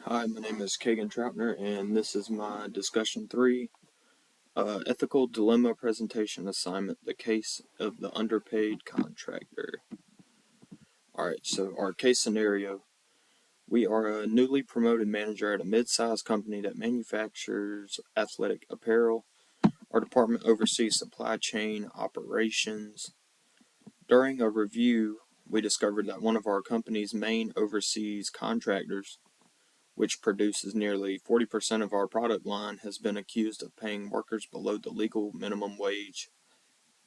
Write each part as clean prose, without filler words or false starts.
Hi, my name is Kagan Troutner, and this is my discussion 3, Ethical Dilemma Presentation Assignment, the case of the underpaid contractor. Alright, so our case scenario. We are a newly promoted manager at a mid-sized company that manufactures athletic apparel. Our department oversees supply chain operations. During a review, we discovered that one of our company's main overseas contractors, which produces nearly 40% of our product line, has been accused of paying workers below the legal minimum wage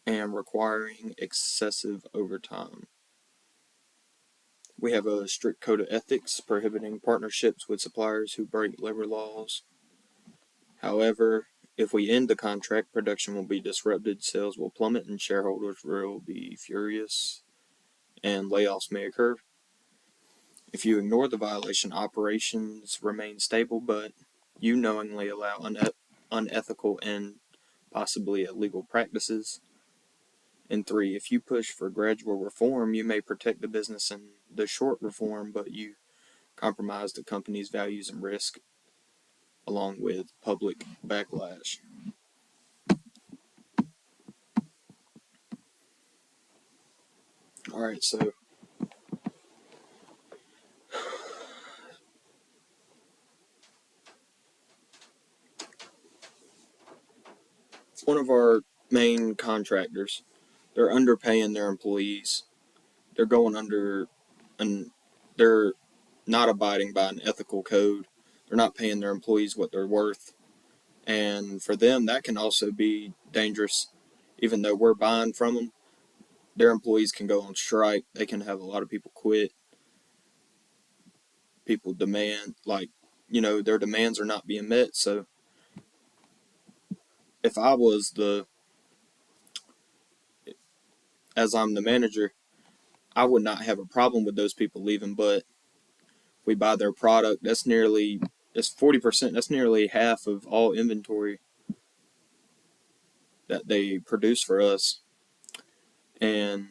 and requiring excessive overtime. We have a strict code of ethics prohibiting partnerships with suppliers who break labor laws. However, if we end the contract, production will be disrupted, sales will plummet, and shareholders will be furious, and layoffs may occur. If you ignore the violation, operations remain stable, but you knowingly allow unethical and possibly illegal practices. And 3, if you push for gradual reform, you may protect the business in the short reform, but you compromise the company's values and risk, along with public backlash. Alright, so one of our main contractors, they're underpaying their employees. They're going under, and they're not abiding by an ethical code. They're not paying their employees what they're worth. And for them, that can also be dangerous. Even though we're buying from them, their employees can go on strike. They can have a lot of people quit. People demand, their demands are not being met. So if I was as I'm the manager, I would not have a problem with those people leaving, but we buy their product. That's 40%. That's nearly half of all inventory that they produce for us. And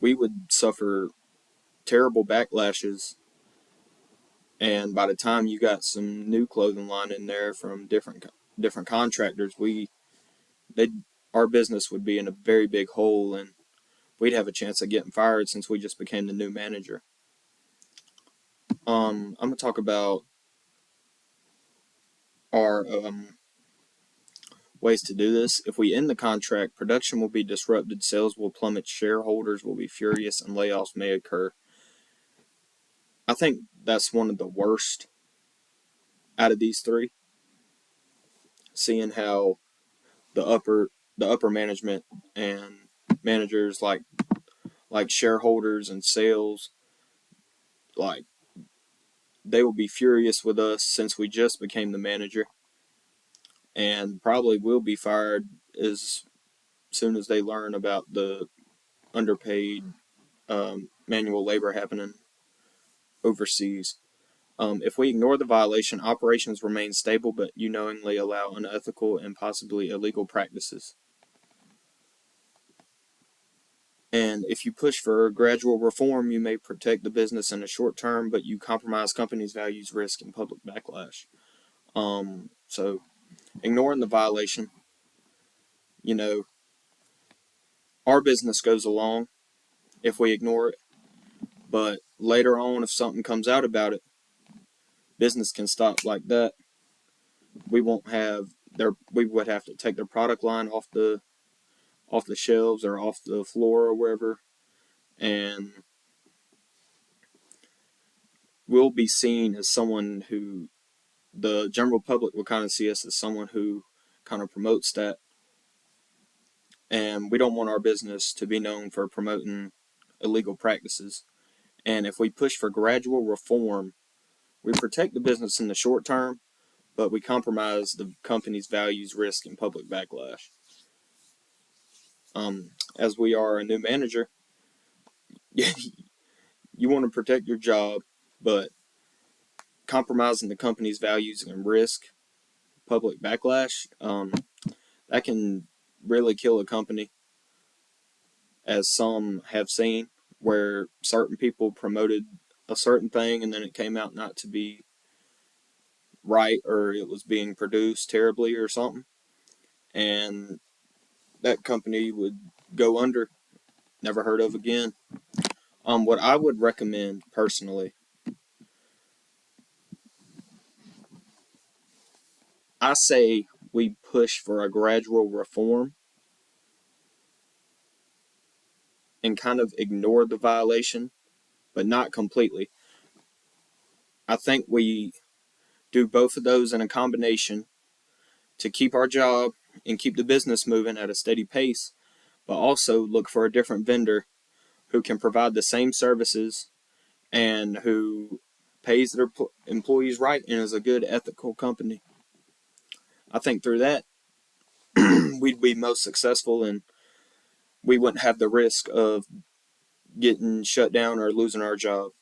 we would suffer terrible backlashes. And by the time you got some new clothing line in there from different contractors, our business would be in a very big hole, and we'd have a chance of getting fired since we just became the new manager. I'm gonna talk about our ways to do this. If we end the contract, production will be disrupted, sales will plummet, shareholders will be furious, and layoffs may occur. I think that's one of the worst out of these 3. Seeing how the upper management and managers like shareholders and sales, like, they will be furious with us since we just became the manager, and probably will be fired as soon as they learn about the underpaid manual labor happening overseas. If we ignore the violation, operations remain stable, but you knowingly allow unethical and possibly illegal practices. And if you push for gradual reform, you may protect the business in the short term, but you compromise companies' values, risk, and public backlash. So ignoring the violation, our business goes along if we ignore it. But later on, if something comes out about it, business can stop like that. We would have to take their product line off the shelves or off the floor or wherever, and we'll be seen as someone who the general public will kind of see us as someone who kind of promotes that. And we don't want our business to be known for promoting illegal practices. And if we push for gradual reform, we protect the business in the short term, but we compromise the company's values, risk, and public backlash. As we are a new manager, you want to protect your job, but compromising the company's values and risk, public backlash, that can really kill a company, as some have seen, where certain people promoted a certain thing and then it came out not to be right, or it was being produced terribly or something, and that company would go under, never heard of again. What I would recommend personally, I say we push for a gradual reform and kind of ignore the violation, but not completely. I think we do both of those in a combination to keep our job and keep the business moving at a steady pace, but also look for a different vendor who can provide the same services and who pays their employees right and is a good ethical company. I think through that, we'd be most successful and we wouldn't have the risk of getting shut down or losing our job.